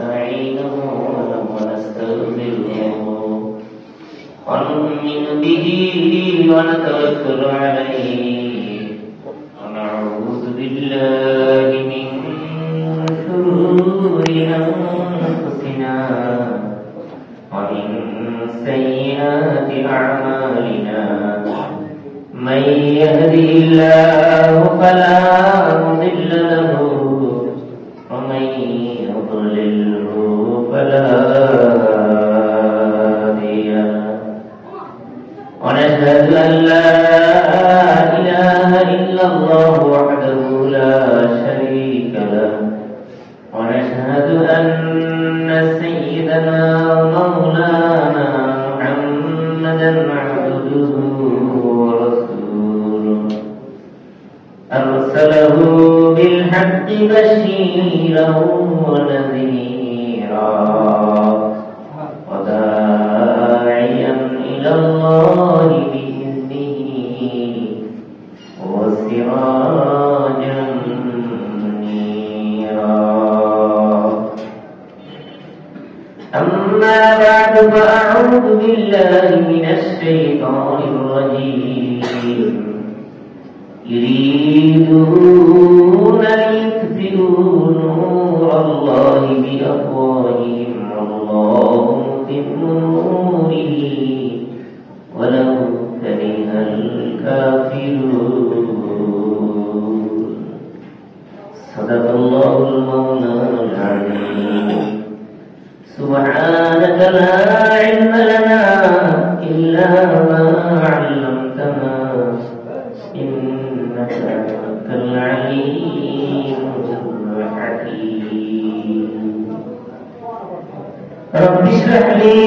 ونستعينه ونستغفره ونؤمن به ونتوكل عليه ونعوذ بالله من شرور أنفسنا ومن سيئات أعمالنا من يهده الله فلا مضل له ومن يضلله فلا هادي له ونشهد أن لا إله إلا الله وحده لا شريك له ونشهد أن سيدنا ومولانا محمدا عبده ورسوله أرسله بالحق بشيرا ونذيرا وداعيا إلى الله بإذنه وسراجا منيرا أما بعد فأعوذ بالله من الشيطان الرجيم يريدون ليطفئوا نور الله بأفواههم والله متم نوره ولو كره الكافرون صدق الله المولى العظيم سبحانك لا علم لنا إلا ما علمتنا إنك أنت العليم الحكيم رب اشرح لي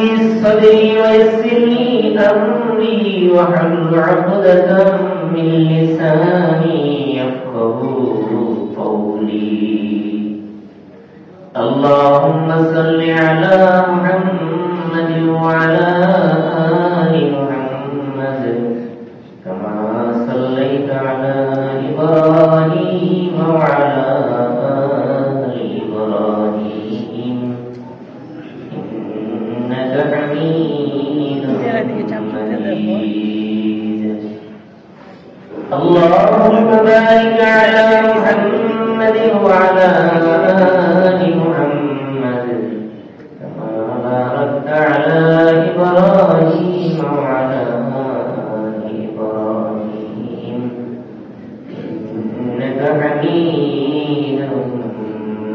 صدري ويسر لي أمري واحلل عقدة من لساني يفقهوا قولي اللهم صل على محمد وعلى آل محمد كما صليت على إبراهيم وعلى آل إبراهيم إنك حميد مجيد اللهم بارك على محمد وعلى آل محمد كما باركت على إبراهيم وعلى آل إبراهيم إنك حميد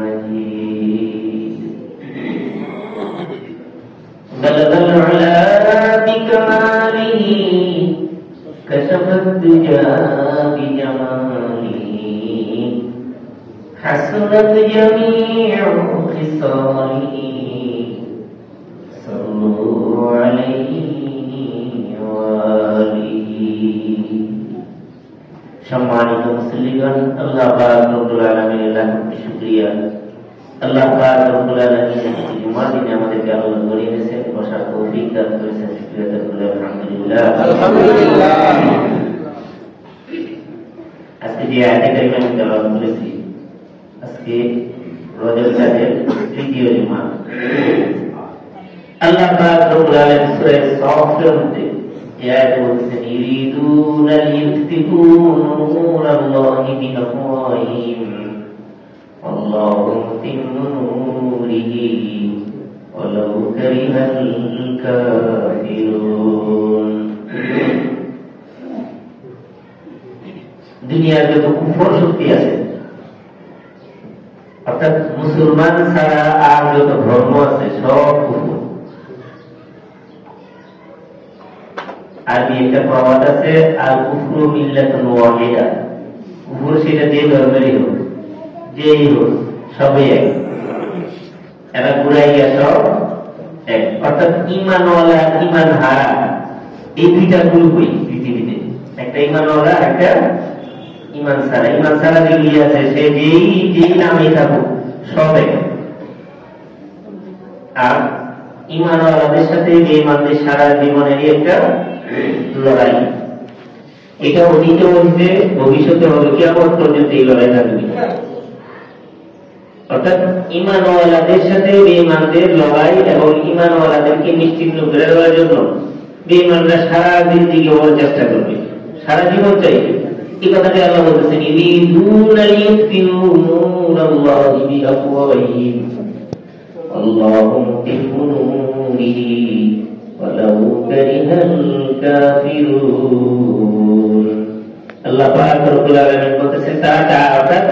مجيد بلغ العلا بكماله كشف الدجى بجماله حسنت جميع خصاله صلوا عليه وآله সম্মানিত মুসলিমগণ আল্লাহ পাক রব্বুল আলামিনের লাখ শুকরিয়া আল্লাহ পাক রব্বুল আলামিন জুমার দিনে আমাদেরকে আল্লাহ গড়িয়ে দিয়েছেন বসার তৌফিক দান করেছেন শুকরিয়া আদায় করি আলহামদুলিল্লাহ আলহামদুলিল্লাহ আজকে যে আয়াতে কারিমা আমি তেলাওয়াত করেছি আজকে রজব চাঁদের তৃতীয় জুমা আল্লাহ পাক রব্বুল আলামিন সূরা সাফের মধ্যে এই আয়াতে বলছেন ইরিদুনা লিয়ুতফিউ নূরাল্লাহি বিআফওয়াহিহিম আল্লাহু মুতিম্মু নূরিহি ওয়ালাউ কারিহাল কাফিরুন দুনিয়ার যত কুফর শক্তি আছে অর্থাৎ মুসলমান ছাড়া আর যত ধর্ম আছে সব কুফর আরবি একটা প্রবাদ আছে আল কুফরু মিল্লাতুন ওয়াহিদা কুফর সেটা যে ধর্মেরই হোক যেই হোক সবই এক এরা ঘুরাইয়া সব এক অর্থাৎ ঈমানওয়ালা ঈমান হারা এই দুইটা গ্রুপই পৃথিবীতে একটা ঈমানওয়ালা একটা ঈমান ছাড়া যেগুলি আছে সে যেই নামে থাকুক সব এক আর ঈমানওয়ালাদের সাথে বেঈমানদের সারা জীবনেরই একটা লড়াই এটা অতীতে হয়েছে ভবিষ্যতে হবে কিয়ামত পর্যন্ত এই লড়াই থাকবে অর্থাৎ ঈমানওয়ালাদের সাথে বেঈমানদের লড়াই এবং ঈমানওয়ালাদেরকে নিশ্চিহ্ন করে দেওয়ার জন্য বেঈমানরা সারা জিন্দেগি ওর চেষ্টা করবে, সারা জীবন চাইবে। এই কথাটি আল্লাহ বলতেছেন, ইউরিদুনা লিইউতফিউ নূরাল্লাহি বিআফওয়াহিহিম আল্লাহু মুতিম্মু নূরিহি ওয়ালাউ কারিহাল কাফিরুন। আল্লাহ পাক রব্বুল আলামিন বলতেছেন, তারা অর্থাৎ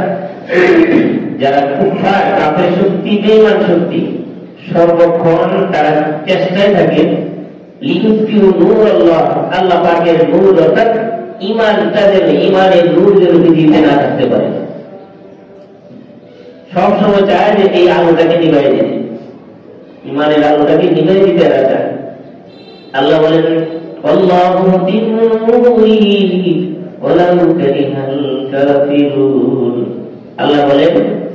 যারা কুফার, কাফের শক্তি, বেঈমান শক্তি, সর্বক্ষণ তারা চেষ্টায় থাকে লিইউতফিউ নূরাল্লাহ, আল্লাহ পাকের নূর অর্থাৎ ঈমান, তাদের ঈমানের নূর যেন পৃথিবীতে না থাকতে পারে। সবসময় চায় যে এই আলোটাকে নিভাই দিতে, ঈমানের আলোটাকে নিভাই দিতে এরা চায়। আল্লাহ বলেন, আল্লাহু মুতিম্মু নূরিহি ওয়ালাউ কারিহাল কাফিরুন। আল্লাহ বলেন,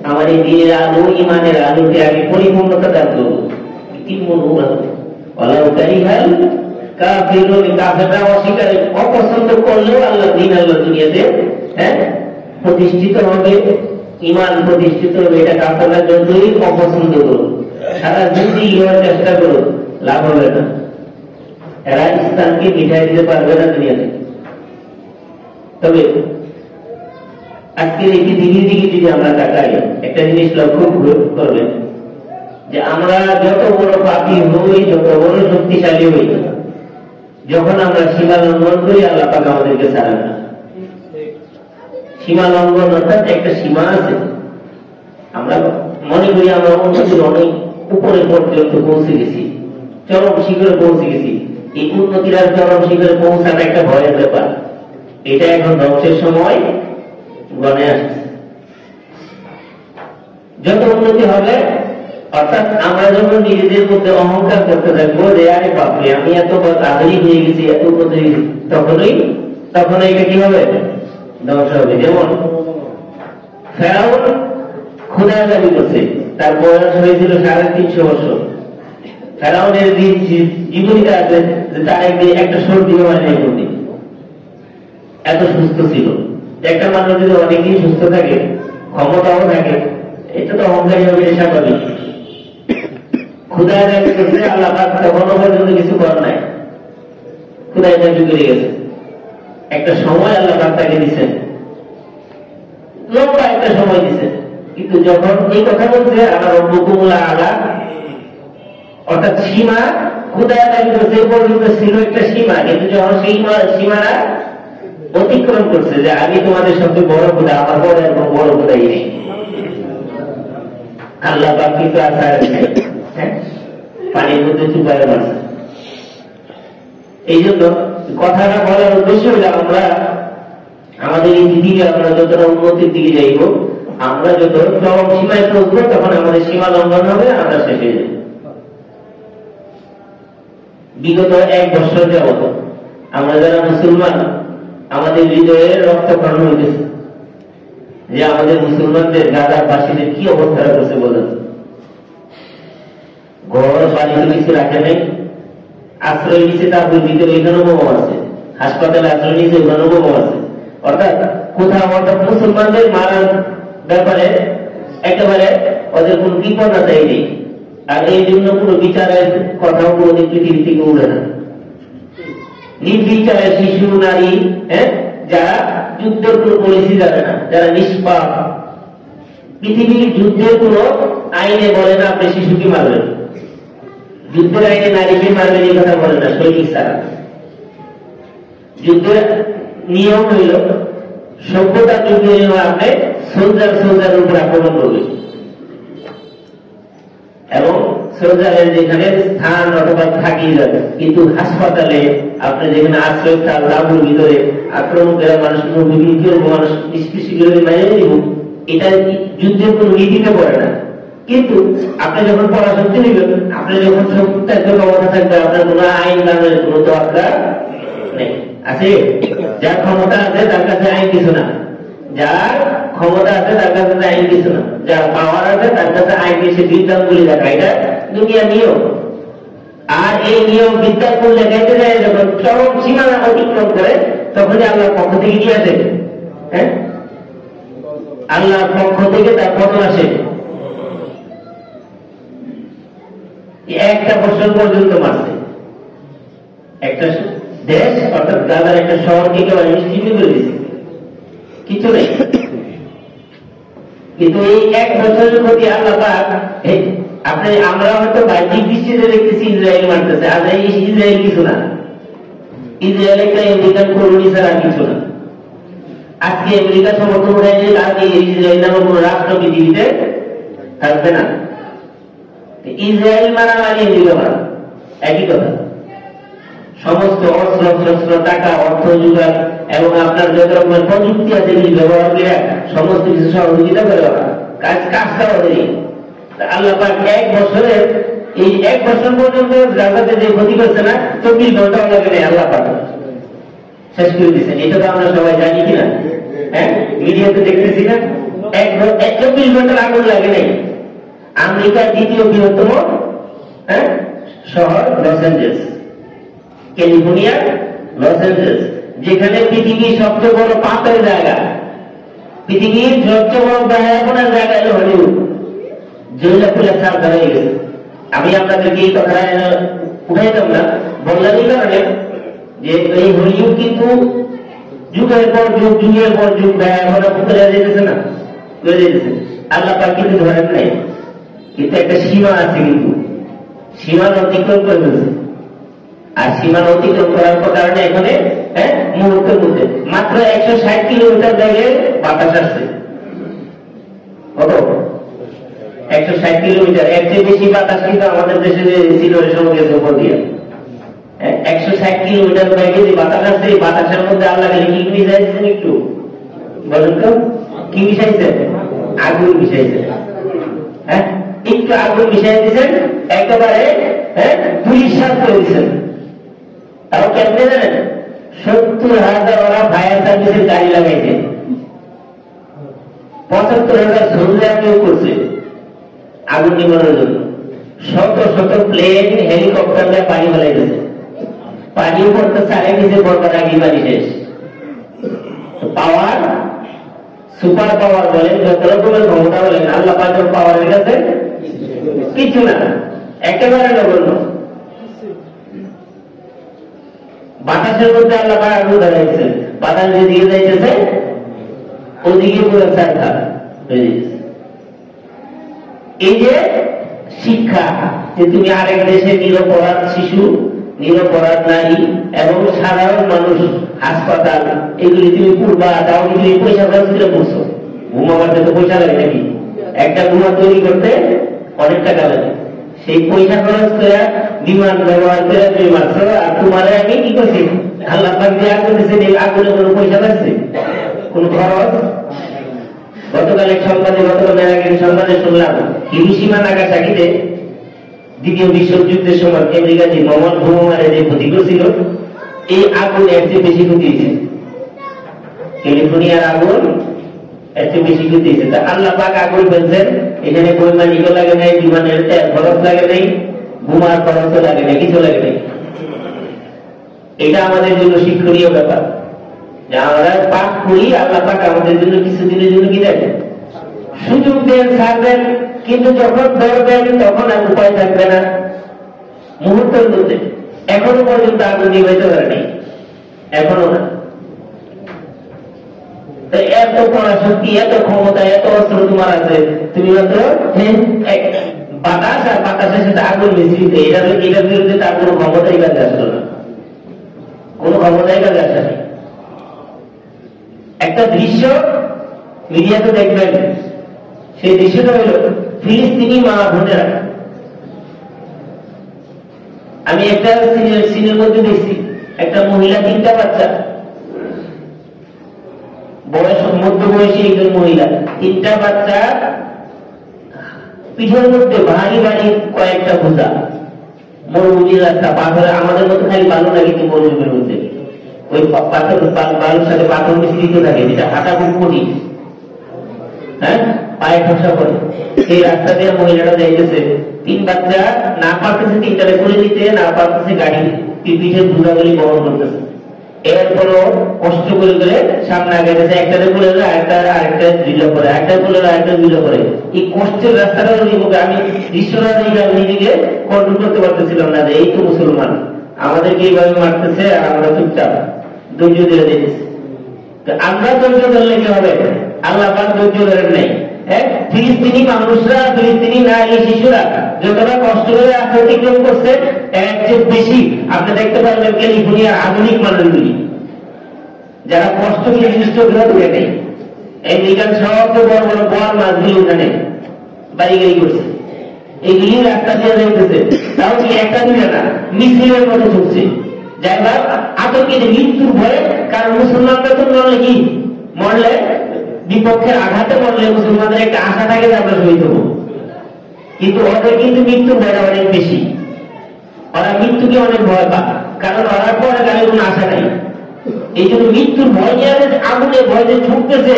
আমার এই দ্বীনের আলো, ঈমানের আলোতে আমি পরিপূর্ণতা দান করব। মুতিম্মু নূরাহু ওয়ালাউ কারিহাল কাফিরুন, কাফেররা অস্বীকার অপছন্দ করলেও আল্লাহ দ্বীন, আল্লাহ দুনিয়াতে প্রতিষ্ঠিত হবে, ঈমান প্রতিষ্ঠিত হবে। এটা কাফেররা যতই অপছন্দ করুক, সারা জিন্দেগি হওয়ার চেষ্টা করুক, লাভ হবে না। এরা ইসলামকে মিঠাই দিতে পারবে না দুনিয়াতে। তবে আজকের এই পৃথিবীর দিকে যদি আমরা তাকাই, একটা জিনিস লক্ষ্য করবেন যে আমরা যত বড় পাপী হই, যত বড় শক্তিশালী হই, যখন আমরা সীমা লঙ্ঘন করি, আল্লাহ পাক আমাদেরকে ছাড়েন না। সীমা লঙ্ঘন অর্থাৎ একটা সীমা আছে, আমরা মনে করি আমরা উন্নতির অনেক উপরে পর্যন্ত পৌঁছে গেছি, চরম শিখরে পৌঁছে গেছি। এই উন্নতির আর চরম শিখরে পৌঁছানো একটা ভয়ের ব্যাপার। এটা এখন ধ্বংসের সময় গণে আসছে। যত উন্নতি হবে, অর্থাৎ আমরা যখন নিজেদের মধ্যে অহংকার করতে থাকবো যে আরে বাপরে আমি এত আধুনিক হয়ে গেছি, এত উন্নত হয়ে গেছি, তখন এটা কি হবে? ধ্বংস হবে। যেমন ফেরাউন খোদা দাবি করছে, তার বয়স হয়েছিল 350 বছর। ফেরাউনের জীবনীতে আছে যে তার একদিন একটা সর্দি হয় নাই, এত সুস্থ ছিল। একটা মানুষ যদি অনেকদিন সুস্থ থাকে, ক্ষমতাও থাকে, এটা তো অহংকারী হবে, স্বাভাবিক। খুদায় দাবি করছে, আল্লাহ পাক তখনও পর্যন্ত কিছু করার নাই, খুদায় দাবি করে গেছে। একটা সময় আল্লাহ পাক তাকে দিচ্ছেন, লম্বা একটা সময় দিচ্ছেন, কিন্তু যখন এই কথা বলছে আমার রব্বুকুমুল আলা, অর্থাৎ সীমা খুদায় দাবি করছে পর্যন্ত ছিল একটা সীমা, কিন্তু যখন সেই সীমানা অতিক্রম করছে যে আমি তোমাদের সবচেয়ে বড় খোদা, আমার বড় এরকম বড় খোদাই নেই, আল্লাহ পাক কিন্তু আর পানির মধ্যে চুপায় মারছে। এই জন্য কথাটা বলার উদ্দেশ্য হলে আমরা আমাদের এই পৃথিবী আমরা যতটা উন্নতির দিকে যাইব, আমরা যত চরম সীমায় পৌঁছবো, তখন আমাদের সীমা লঙ্ঘন হবে, আমরা শেষ হয়ে যাব। বিগত 1 বছর যাবত আমরা যারা মুসলমান, আমাদের হৃদয়ে রক্তক্ষরণ হইতেছে যে আমাদের মুসলমানদের গাজার বাসীদের কি অবস্থা করছে বলেন। ঘর বাড়িতে কিছু রাখে নাই, আশ্রয় নিচ্ছে, তারপর ভিতরে এখানেও বোমা আছে, হাসপাতালে আশ্রয় নিচ্ছে, ওখানেও বোমা আছে। অর্থাৎ কোথাও অর্থাৎ মুসলমানদের মারার ব্যাপারে একেবারে ওদের কোন বিপন্নতাই নেই। আর এই জন্য কোনো বিচারের কথাও কোনদিন পৃথিবী থেকে উঠে না। নির্বিচারে শিশু, নারী, যারা যুদ্ধের কোন পলিসি যাবে না, যারা নিষ্পাপ, পৃথিবীর যুদ্ধের কোন আইনে বলে না আপনি শিশুকে মারবেন, যুদ্ধের আইনে নারীকে মারবেন এই কথা বলে না, সৈনিক ছাড়া। যুদ্ধের নিয়ম হইল সভ্যতার যুদ্ধে আপনি সোলজারের উপর আক্রমণ করবেন, এবং সোলজারের যেখানে স্থান অথবা থাকিয়ে যাবে। কিন্তু হাসপাতালে আপনি যেখানে আশ্রয় থাক, লাভুর ভিতরে আক্রমণ করে মানুষ মানুষ নিষ্কৃষিগুলোকে মেনে দিব, এটা যুদ্ধের কোন নীতিতে পড়ে না। কিন্তু আপনি যখন পরাশক্তি নেবেন, আপনি যখন সত্যের ক্ষমতা থাকবে, আপনার কোন আইন কানুনের কোন দরকার নেই। আছে যার ক্ষমতা আছে তার কাছে আইন কিছু না, যার ক্ষমতা আছে তার কাছে আইন কিছু না, যার পাওয়ার আছে তার কাছে আইন এসে বিদ্যাঙ্গুলি দেখা, এটা দুনিয়া নিয়ম। আর এই নিয়ম বিদ্যাঙ্গুল দেখাইতে যায় যখন চরম সীমানা অতিক্রম করে, তখন আল্লাহর পক্ষ থেকে কি আসে? আল্লাহর পক্ষ থেকে তার পতন আসে। একটা বছর পর্যন্ত মারছে। একটা দেশ অর্থাৎ গাজার একটা শহরকে একেবারে নিশ্চিহ্ন করে দিচ্ছে, কিছু নেই। কিন্তু এই এক বছরের প্রতি আল্লাহ পাক, আপনি আমরা হয়তো বাহ্যিক দৃষ্টিতে দেখতেছি ইসরায়েল মারতেছে, আর এই ইসরায়েল কিছু না। ইসরায়েল একটা আমেরিকান কলোনি ছাড়া কিছু না। আজকে আমেরিকা সমর্থন উঠে আগে ইসরায়েল নামক কোন রাষ্ট্র পৃথিবীতে থাকবে না। ইসরায়েল মারা মানে আমেরিকা মারা একই কথা। সমস্ত অস্ত্র শস্ত্র টাকা অর্থ যোগান এবং আপনার যত রকমের প্রযুক্তি আছে এগুলি ব্যবহার করে সমস্ত কিছু সহযোগিতা করে কাজটা ওদেরই। আল্লাহ পাক এক বছরের এই এক বছর পর্যন্ত গাজাতে যে ক্ষতি করছে না 24 ঘন্টা লাগে নেই, আল্লাহ পাক শেষ করে দিচ্ছেন। এটা তো আমরা সবাই জানি কিনা, হ্যাঁ মিডিয়াতে দেখতেছি না, 24 ঘন্টার আগুন লাগে নেই। আমেরিকার দ্বিতীয় বৃহত্তম শহর লস অ্যাঞ্জেলস, ক্যালিফোর্নিয়ার লস অ্যাঞ্জেলস, যেখানে পৃথিবীর সবচেয়ে বড় পাপের জায়গা, পৃথিবীর সবচেয়ে বড় ব্যয়াপনার জায়গা হলো হলিউড। জয়লা ফুলে সাপ হয়ে গেছে। আমি আপনাদেরকে এই কথা উঠাইতাম না, বললাম এই কারণে যে এই হলিউড কিন্তু যুগের পর যুগ যুগের পর যুগ ব্যয়াপনা করে যেতেছে না, করে যেতেছে। আল্লাহ পাক কিন্তু ধরেন নাই, কিন্তু একটা সীমা আছে, কিন্তু সীমার অতিক্রম করে ফেলছে। আর সীমার অতিক্রম করার কারণে এখানে মুহূর্তের মধ্যে মাত্র 160 কিলোমিটার বেগে বাতাস আসছে। কত? 160 কিলোমিটার। এর চেয়ে বেশি বাতাস কিন্তু আমাদের দেশে সিলেটের সঙ্গে গেছে উপর দিয়ে। 160 কিলোমিটার বেগে যে বাতাস আসছে, এই বাতাসের মধ্যে আল্লাহ কি মিশাইছেন একটু বলেন তো? কি মিশাইছেন? আগুন মিশাইছেন। হ্যাঁ, একটু আগুন মিশাই দিয়েছেন, একেবারে পুলিশ সাথ করে দিচ্ছেন। তাও কেমনে জানেন? 70,000 ওরা ফায়ার সার্ভিসের গাড়ি লাগাইছে, 75,000 সোলজার নিয়োগ করছে আগুন নিবানোর জন্য। শত শত প্লেন হেলিকপ্টার দিয়ে পানি ফেলাই দিয়েছে, পানিও পড়তে চারে নিচে পড়বার আগে পানি শেষ। পাওয়ার, সুপার পাওয়ার বলেন, যত রকমের ক্ষমতা বলেন, আল্লাহ পাকের পাওয়ারের কাছে কিছু না, একেবারে নগণ্য। বাতাসের মধ্যে আল্লাহ পাক আগুন ধরাইছেন, বাতাস যেদিকে যাইতেছে ওদিকে পুরো চারটা হয়ে যাচ্ছে। এই যে শিক্ষা, যে তুমি আরেক দেশে নিরপরাধ শিশু, নিরপরাধ নারী এবং সাধারণ মানুষ, হাসপাতাল, এগুলি তুমি পূর্বা, তাও তুমি পয়সা খরচ করে পড়ছো। ঘুমা মারতে তো পয়সা লাগে নাকি? একটা ঘুমা তৈরি করতে অনেক টাকা লাগে। সেই পয়সা খরচ করে বিমান ব্যবহার করে তুমি মারছো, আর তোমার আমি কি করছি? আল্লাহ পাক দিয়ে আগুন দিয়েছে, আগুনে কোনো পয়সা লাগছে? কোন খরচ? গতকাল এক সংবাদে, গতকাল সংবাদে শুনলাম হিরোশিমা নাগাসাকিতে দ্বিতীয় বিশ্বযুদ্ধের সময় আমেরিকা যে বোমা মারে যে ক্ষতি করছিল, এই আগুন এর চেয়ে বেশি ক্ষতি হয়েছে। ক্যালিফোর্নিয়ার আগুন এর চেয়ে বেশি ক্ষতি হয়েছে। তা আল্লাহ পাক আগুন ফেলছেন, এখানে বৈমানিকও লাগে নাই, বিমানের খরচ লাগে নাই, বোমার খরচও লাগে নাই, কিছু লাগে নাই। এটা আমাদের জন্য শিক্ষণীয় ব্যাপার যে আমরা পাপ করি, আল্লাহ পাক আমাদের জন্য কিছুদিনের জন্য কি দেন? সুযোগ দেন, ছাড়বেন। কিন্তু যখন ধরবেন তখন আর উপায় থাকবে না। মুহূর্তের মধ্যে এখনো পর্যন্ত আগুন নিভাইতে পারেনি, এখনো না। এত পরাশক্তি, এত ক্ষমতা, এত অস্ত্র তোমার আছে, তুমি মাত্র বাতাস আর বাতাসের সাথে আগুন মিশ্রিত, এটার বিরুদ্ধে তার কোনো ক্ষমতাই কাজে আসলো না, কোনো ক্ষমতাই কাজে আসে না। একটা দৃশ্য মিডিয়াতে দেখবেন, সেই দৃশ্যটা হইল ফিলিস্তিনি মা বোনেরা। আমি একটা সিনের মধ্যে দেখছি, একটা মহিলা, 3টা বাচ্চা, বয়স মধ্য বয়সী একজন মহিলা, 3টা বাচ্চা, পিঠের মধ্যে ভারী ভারী কয়েকটা বোঝা, মরুভূমির রাস্তা, পাথর, আমাদের মতো খালি বালু না, কিন্তু মরুভূমির মধ্যে ওই পাথর, বালুর সাথে পাথর মিশ্রিত থাকে, যেটা হাঁটা খুব কঠিন, হ্যাঁ, পায়ে খসা পড়ে। সেই রাস্তা দিয়ে মহিলাটা যাইতেছে, 3 বাচ্চা না পারতেছে 3টারে করে নিতে, না পারতেছে গাড়ি পিঠের বোঝাগুলি বহন করতেছে। এরপরও কষ্ট করে করে সামনে আগে গেছে, একটাতে বলে আরেকটা দুইটা করে, একটা বলে আরেকটা দুইটা করে। এই কষ্টের রাস্তাটা আমি বিশ্বনাথ নিজেকে কন্ট্রোল করতে পারতেছিলাম না যে এই তো মুসলমান, আমাদেরকে এইভাবে মারতেছে আর আমরা চুপচাপ ধৈর্য দিয়ে দিচ্ছি। আমরা ধৈর্য ধরলে কি হবে? আল্লাহ পাক ধৈর্য ধরেন নাই। ফিলিস্তিনি মানুষরা, ফিলিস্তিনি নারী শিশুরা যতটা কষ্ট করে রাস্তা অতিক্রম করছে, এর চেয়ে বেশি আপনি দেখতে পারবেন ক্যালিফোর্নিয়ার আধুনিক মানুষগুলি, যারা কষ্ট করে নির্দিষ্ট গ্রহ করে নেই। আমেরিকান সবচেয়ে বড় বড় বড় মাছগুলি ওখানে বাড়ি গাড়ি করছে, এইগুলি রাস্তা দিয়ে যাইতেছে, তাও কি একটা দুইটা না, মিছিলের মতো ছুটছে। যাই হোক, আতঙ্কিত মৃত্যুর ভয়ে, কারণ মুসলমানরা তো মরলে কি, মরলে বিপক্ষের আঘাতে মরলে মুসলমানদের একটা আশা থাকে যে আমরা শহীদ হবো, কিন্তু ওদের কিন্তু মৃত্যুর ভয়টা অনেক বেশি। ওরা মৃত্যুকে অনেক ভয় পায়, কারণ ওরা পরে গালে কোনো আশা নাই। এই জন্য মৃত্যুর ভয় নিয়ে আগুনে ভয় যে ছুটতেছে,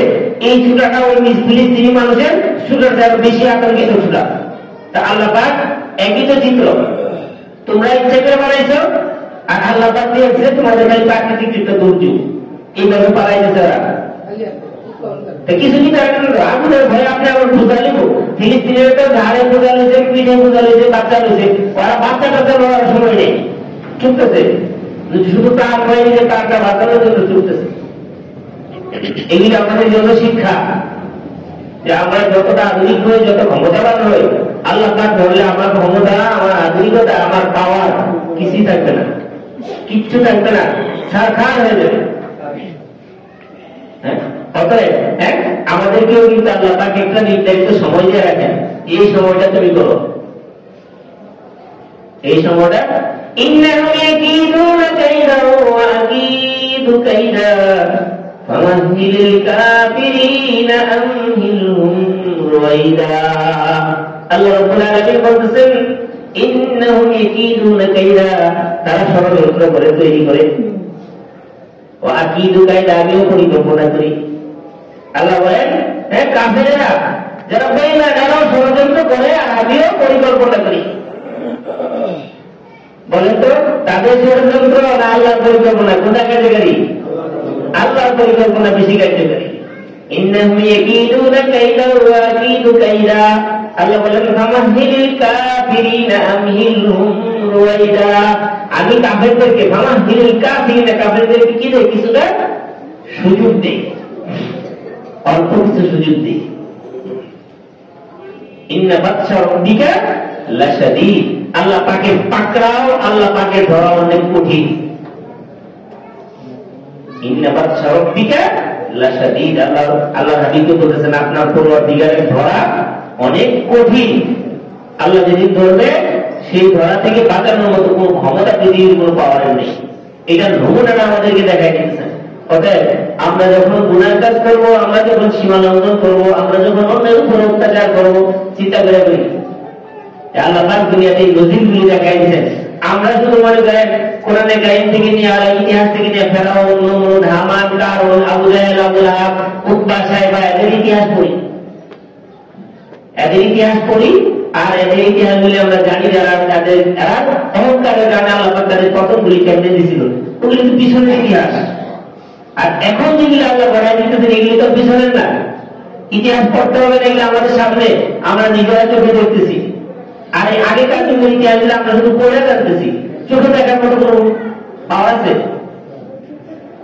এই ছুটাটা ওই ফিলিস্তিনি মানুষের ছুটার থেকে বেশি আতঙ্কিত ছুটা। তা আল্লাহ পাক একই তো চিত্র, তোমরা ইচ্ছে করে বানাইছো, আর আল্লাহ পাক দিয়েছে তোমাদের ভাই প্রাকৃতিক একটা দুর্যোগ, এইভাবে পালাইতেছে ওরা। কিছুদিন আগুনের ভয়ে আপনি আবার পূজা নিব, ফিলিস্তিনের তো ধারে পূজা লইছে, পিঠে পূজা লইছে, বাচ্চা লইছে, ওরা বাচ্চা টাচ্চা লওয়ার সময় নেই, ছুটতেছে শুধু তার ভয় নিয়ে তারটা বাঁচানোর জন্য ছুটতেছে। এগুলি আমাদের জন্য শিক্ষা যে আমরা যতটা আধুনিক হই, যত ক্ষমতাবান হই, আল্লাহ পাক ধরলে আমার ক্ষমতা, আমার আধুনিকতা, আমার পাওয়ার কিছুই থাকবে না, কিচ্ছু থাকবে না, সারখার হয়ে যাবে। অতএব আমাদেরকেও কিন্তু আল্লাহ পাক একটা নির্ধারিত সময় দিয়ে রাখেন, এই সময়টা তুমি করো, এই সময়টা। ইন্নাহুম ইয়াকিদুনা কাইদা ওয়া আকিদু কাইদা ফামাহহিলিল কাফিরিনা আমহিলহুম রুয়াইদা। আল্লাহ রাব্বুল আলামিন বলতেছেন, ইন্নাহুম ইয়াকিদুনা কাইদা, তারা ষড়যন্ত্র করে, তৈরি করে, ওয়া আকিদু কাইদা, আমিও পরিকল্পনা করি। আল্লাহ বলেন, কাফেরেরা যারা বেঈমান, এরাও ষড়যন্ত্র করে আর আমিও পরিকল্পনা করি। বলেন তো, তাদের ষড়যন্ত্র না আল্লাহর পরিকল্পনা, কোনটা কার্যকারী? আল্লাহর পরিকল্পনা বেশি কার্যকারী। ইন্নাহুম ইয়াকিদুনা কাইদা ওয়া আকিদু কাইদা। আল্লাহ বলেন, ফামাহহিলিল কাফিরিনা আমহিলহুম রুয়াইদা, আমি কাফেরদেরকে, ফামাহহিলিল কাফিরিনা, কাফেরদেরকে কি দেই? কিছুটা সুযোগ দেই, অল্প কিছু সুযোগ দিই। ইন্না বাতশা রাব্বিকা লাশাদীদ, আল্লাহ পাকের পাকড়াও, আল্লাহ পাকের ধরা অনেক কঠিন। ইন্না বাতশা রাব্বিকা লাশাদীদ, আল্লাহ হাবিবকে বলেছেন আপনার পরওয়ারদিগারের ধরা অনেক কঠিন। আল্লাহ যেদিন ধরবে, সেই ধরা থেকে বাঁচানোর মতো কোন ক্ষমতা পৃথিবীর কোন পাওয়ার নেই। এটা নমুনাটা আমাদেরকে দেখাই দিচ্ছেন। অতএব আমরা যখন গুনাহ কাজ করবো, আমরা যখন সীমা লঙ্ঘন করবো, আমরা যখন অন্যের উপর অত্যাচার করবো, চিন্তা করে করি আল্লাহ পাক দুনিয়াতে এই নজিরগুলি দেখাই দিচ্ছেন। আমরা শুধু মনে করেন কোরআনে কারীম থেকে নিয়ে, আর ইতিহাস থেকে নিয়ে ফেরাউন, নমরুদ, হামান, কারুন, আবু জাহেল, আবু লাহাব, উতবা, সাইবা, এদের ইতিহাস পড়ি, এদের ইতিহাস পড়ি, আর এদের ইতিহাসগুলি আমরা জানি, যারা তাদের অহংকারের কারণে আল্লাহ পাক তাদের পতনগুলি কেমনে দিয়েছিল, ওগুলি কিন্তু পিছনের ইতিহাস। আর এখন যেগুলি আল্লাহ বাড়াই দিতেছেন, এগুলি তো পিছনের না, ইতিহাস পড়তে হবে না, এগুলো আমাদের সামনে, আমরা নিজেরা চোখে দেখতেছি। আর এই আগেকার যুগের ইতিহাসগুলো আমরা শুধু পড়ে জানতেছি, চোখে দেখার মতো কোনো পাওয়া আছে।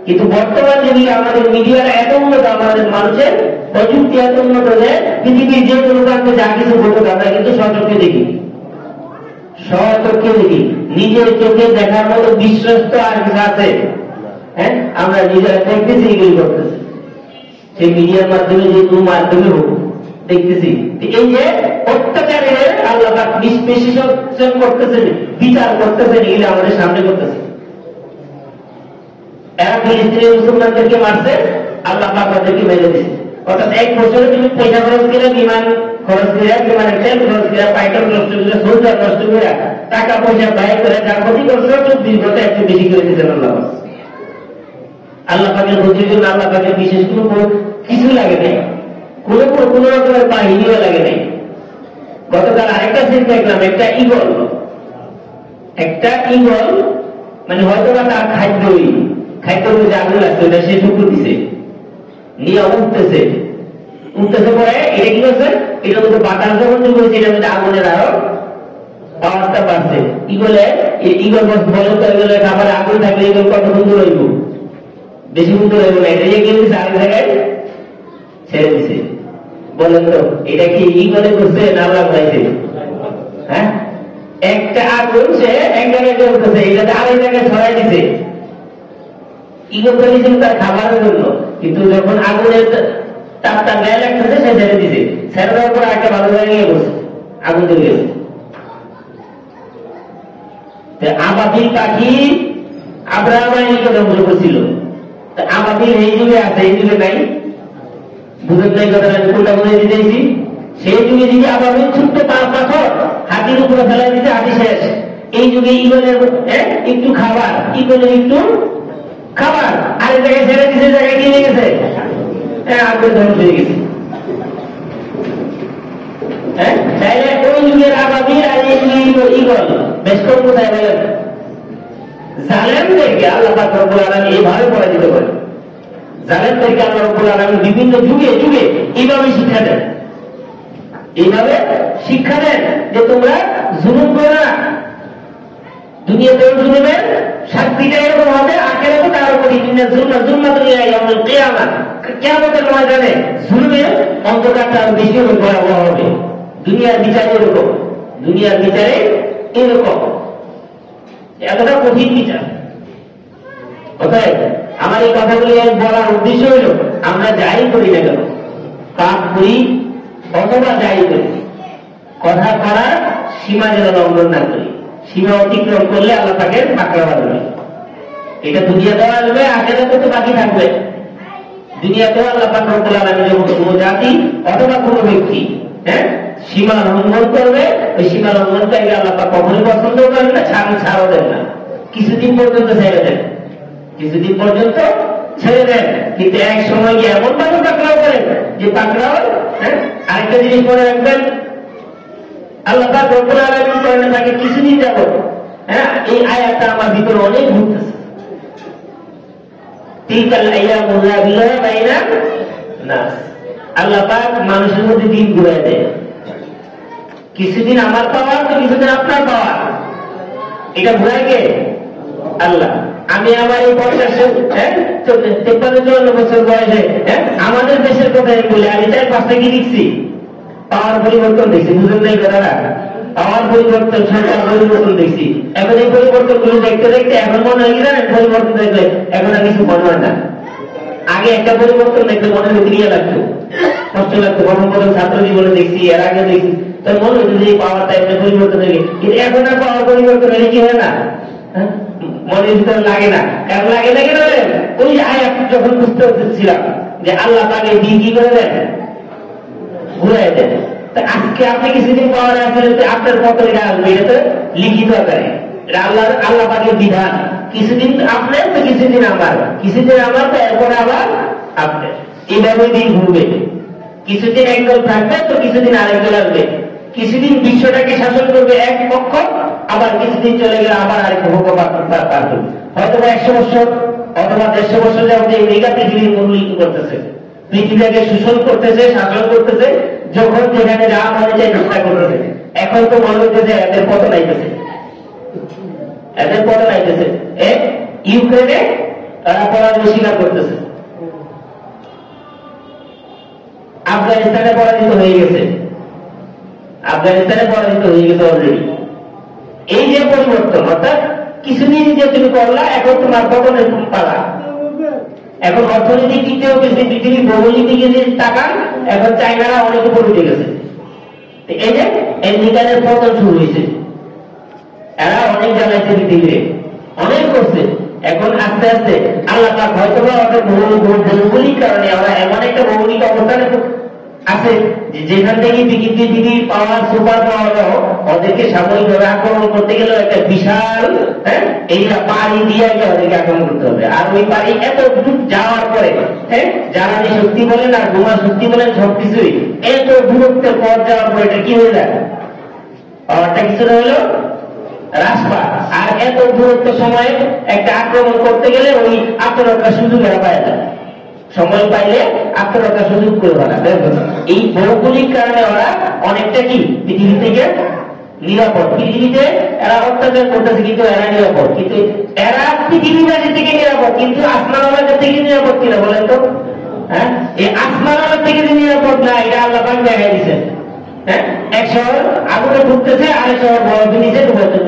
কিন্তু বর্তমান যেগুলি আমাদের মিডিয়ার এত উন্নত, আমাদের মানুষের প্রযুক্তি এত উন্নত যে পৃথিবীর যে কোনো প্রান্তে যা কিছু ঘটুক আমরা কিন্তু সচক্ষে দেখি, সচক্ষে দেখি, নিজের চোখে দেখার মতো বিশ্বস্ত আর কিছু আছে? আমরা নিজেরা দেখতেছি, এগুলি করতেছি, সেই মিডিয়ার মাধ্যমে, যে কোনো মাধ্যমে হোক দেখতেছি। এই যে অত্যাচারের আল্লাহ পাক বিশ্লেষণ করতেছেন, বিচার করতেছেন, এগুলি আমাদের সামনে করতেছে। এরা ফিলিস্তিনি মুসলমানদেরকে মারছে, আল্লাহ পাক তাদেরকে মেরে দিচ্ছে। অর্থাৎ এক বছরে তুমি পয়সা খরচ করে, বিমান খরচ করে, বিমানের তেল খরচ করে, পাইকার নষ্ট করে, সোলজার নষ্ট করে, টাকা পয়সা ব্যয় করে যা ক্ষতি করছে, 24 ঘন্টা একটু বেশি করে দিচ্ছেন আল্লাহ। আল্লাহ পাকের ক্ষতির জন্য আল্লাহ পাকের বিশেষ কোনো কিছু লাগে নাই, কোন রকমের বাহিনীও লাগে নাই। গতকাল আরেকটা সিন দেখলাম, একটা ঈগল মানে হয়তো বা তার খাইতে যে আগুন লাগছে ওটা সে টুকু দিছে, নিয়ে উঠতেছে পরে এটা কি করছে, এটার মধ্যে বাতাস যখন ঢুকে হয়েছে এটার মধ্যে আগুনের আরো পাওয়ারটা বাড়ছে। ইগলে বলে তো এগুলো খাবার আগুন থাকলে এগুলো কত সুন্দর হইব, বেশি সুন্দর হইব না, এটা গিয়ে দিচ্ছে আরেক জায়গায় ছেড়ে দিছে। বলেন তো এটা কি ইগলে করছে না আল্লাহ পাইছে? হ্যাঁ, একটা আগুন সে এক জায়গায় জ্বলতেছে, এটাতে আরেক জায়গায় ছড়াই দিছে। ইগল তো নিয়েছিল তার খাবারের জন্য, কিন্তু যখন আগুনের তাপটা গায়ে লাগতেছে সে ছেড়ে দিছে, ছেড়ে দেওয়ার পর একটা ভালো জায়গায় বসে আগুন চলে গেছে। আবাবিল পাখি আব্রাহামকে ধ্বংস করছিল, আবাবিল এই যুগে আছে, এই যুগে নাই। বুঝেন নাই কথাটা? কোনটা বলে দিতেছি, সেই যুগে যদি আবাবিল ছোট্ট পাথর হাতির উপরে ফেলাই দিতে, হাতি শেষ। এই যুগে ইগলের একটু খাবার, ইগলের একটু খাবার আরেক জায়গায় ছেড়ে দিতে, জায়গায় কি হয়ে গেছে, আগুন ধ্বংস হয়ে গেছে। তাইলে ওই যুগের আবাবিল আর এই যুগের ইগল বেশ কম কোথায় বলেন? জালেমদেরকে আল্লাহ পাক রব্বুল আলামিন এইভাবে পরাজিত করে। জালেমদেরকে আল্লাহ রব্বুল আলামিন বিভিন্ন যুগে যুগে এইভাবে শিক্ষা দেন, এইভাবে শিক্ষা দেন যে তোমরা জুলুম করো না। দুনিয়াতেও জুলুমের শাস্তিটা এরকম হবে, আখিরাতেও তার উপর কিয়ামতের ময়দানে জুলুমের অন্ধকারটা আরো বেশি হবে, ভয়াবহ হবে। দুনিয়ার বিচারে এরকম, দুনিয়ার বিচারে এরকম এতটা কঠিন বিচার। কোথায় আমার এই কথাগুলি বলার উদ্দেশ্য হইল, আমরা যাই করি না কেন, পাপ করি অথবা যাই করি, কথা করার সীমা যেন লঙ্ঘন না করি। সীমা অতিক্রম করলে আল্লাহ তাকে পাকড়া বাঁধবে। এটা দুনিয়াতেও আসবে, আখিরাতেও তো বাকি থাকবে। দুনিয়াতেও আল্লাহ পাক রব্বুল আলামিন যখন কোনো জাতি অথবা কোনো ব্যক্তি সীমা লঙ্ঘন করবে, ওই সীমা লঙ্ঘনকারীকে আল্লাহ পাক কখনোই পছন্দ করেন না, ছাড়ও দেন না। কিছুদিন পর্যন্ত ছেড়ে দেন, কিছুদিন পর্যন্ত ছেড়ে দেন, কিন্তু এক সময় গিয়ে এমন ভাবে পাকড়াও করেন যে পাকড়াও। আরেকটা জিনিস মনে রাখবেন, আল্লাহ পাক রব্বুল আলামিন করেন তাকে কিছুদিন যাব। এই আয়াতটা আমার ভিতরে অনেক ঘুরতেছে। তিলকাল আইয়ামু নাদাবিলুহা বাইনা নাস, আল্লাহ পাক মানুষের মধ্যে দিন ঘুরায় দেয়। কিছুদিন আমার পাওয়ার তো কিছুদিন আপনার পাওয়ার, এটা ঘুরায় কে? আল্লাহ। আমি আমার এই 53-54 বছর বয়সে আমাদের দেশের কথা বলি, আমি 4-5টা কি দেখছি, পাওয়ার পরিবর্তন দেখছি। বুঝলেন নাই কথাটা? পাওয়ার পরিবর্তন, সরকার পরিবর্তন দেখছি। এখন এই পরিবর্তন গুলো দেখতে দেখতে এখন মনে হয় কি জানেন, পরিবর্তন দেখলে এখন আর কিছু মনে হয় না। আগে একটা পরিবর্তন দেখলে মনে হতে গিয়ে লাগতো, কষ্ট লাগতো। প্রথম ছাত্র জীবনে দেখছি, এর আগে দেখছি, তো মনে হতো যে পাওয়ারটা একটা পরিবর্তন হয়ে গেছে। কিন্তু এখন আর পাওয়ার পরিবর্তন হলে কি হয় না, মনের ভিতরে লাগে না। কারণ লাগে না কেন? ওই আয়াত যখন বুঝতে হচ্ছিলাম যে আল্লাহ তাকে দিয়ে কি করে দেন, ঘুরাই দেন। আজকে আপনি কিছুদিন পাওয়ার আসলে আপনার কত এটা আসবে, এটা তো লিখিত আকারে, এটা আল্লাহ পাকের বিধান। কিছুদিন আপনার তো কিছুদিন আমার, কিছুদিন আমার তো এরপরে আবার আপনার, এইভাবে দিন ঘুরবে। কিছুদিন একদল থাকবে তো কিছুদিন আরেকদল আসবে। কিছুদিন বিশ্বটাকে শাসন করবে এক পক্ষ, আবার কিছুদিন চলে গেলে আবার আরেক পক্ষ পার করবে। হয়তো 100 বছর অথবা 150 বছর যাবত এই মেগা পৃথিবীর মূল্যায়ন করতেছে, পৃথিবীকে শোষণ করতেছে, শাসন করতেছে, যখন যেখানে যা মনে চাই চেষ্টা করতেছে। এখন তো মনে হইতেছে এদের পতন আইতেছে, এদের পতন আইতেছে। ইউক্রেনে তারা পরাজয় স্বীকার করতেছে, আফগানিস্তানে পরাজিত হয়ে গেছে, আফগানিস্তানে পরাজিত হয়ে গেছে অলরেডি। এই যে পরিবর্তন, অর্থাৎ কিছুদিন যে তুমি করলা, এখন তোমার পতনের পালা। এখন অর্থনৈতিক দিক থেকেও বেশি, পৃথিবীর ভৌগোলিক দিকে যে তাকান, এখন চায়নারা অনেক উপর উঠে গেছে। এই যে আমেরিকানের পতন শুরু হয়েছে, এরা অনেক জ্বালাইছে পৃথিবীতে, অনেক করছে। এখন আস্তে আস্তে আল্লাহ পাক হয়তো বা ওদের ভৌগোলিক কারণে আমরা এমন একটা ভৌগোলিক অবস্থানে আছে যেখান থেকে পৃথিবী পাওয়ার সুপার পাওয়ারও ওদেরকে সাময়িকভাবে আক্রমণ করতে গেলে একটা বিশাল এই পাড়ি দিয়ে ওদেরকে আক্রমণ করতে হবে। আর ওই পাড়ি এত দূর যাওয়ার পরে জ্বালানি শক্তি বলেন আর বোমা শক্তি বলেন সবকিছুই এত দূরত্বের পথ যাওয়ার পরে এটা কি হয়ে যায়, পাওয়ারটা কিছুটা হলো হ্রাস পায়। আর এত দূরত্ব সময়ে একটা আক্রমণ করতে গেলে ওই আত্মরক্ষার সুযোগ এরা পায় না, সময় পাইলে আত্মরক্ষার সুযোগ করে ফেলা। এই ভৌগোলিক কারণে ওরা অনেকটা কি পৃথিবী থেকে নিরাপদ। পৃথিবীতে এরা অত্যাচার করতেছে কিন্তু এরা নিরাপদ, কিন্তু এরা পৃথিবীবাসী থেকে নিরাপদ, কিন্তু আসমানওয়ালাদের থেকে নিরাপদ কিনা বলেন তো? হ্যাঁ, এই আসমানওয়ালার থেকে যে নিরাপদ না, এটা আল্লাহ পাক দেখাই দিচ্ছেন। হ্যাঁ, এক শহর আগুনে ঢুকতেছে, আরেক শহর বরফে নিচে ঢুকাইতে